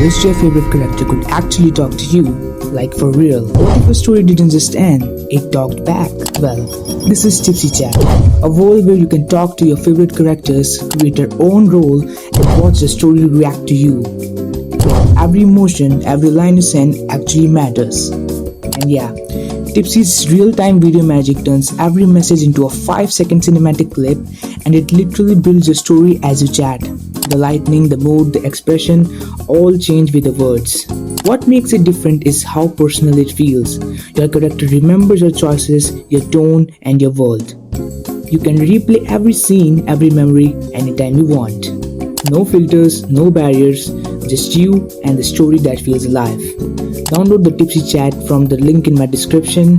wished your favorite character could actually talk to you, like for real. What if a story didn't just end, it talked back? Well, this is Tipsy Chat, a world where you can talk to your favorite characters, create your own role, and watch the story react to you. Every emotion, every line you send actually matters. And yeah, Tipsy's real-time video magic turns every message into a 5-second cinematic clip, and it literally builds a story as you chat. The lightning, the mood, the expression all change with the words. What makes it different is how personal it feels. Your character remembers your choices, your tone, and your world. You can replay every scene, every memory, anytime you want. No filters, no barriers, just you and the story that feels alive. Download the Tipsy Chat from the link in my description.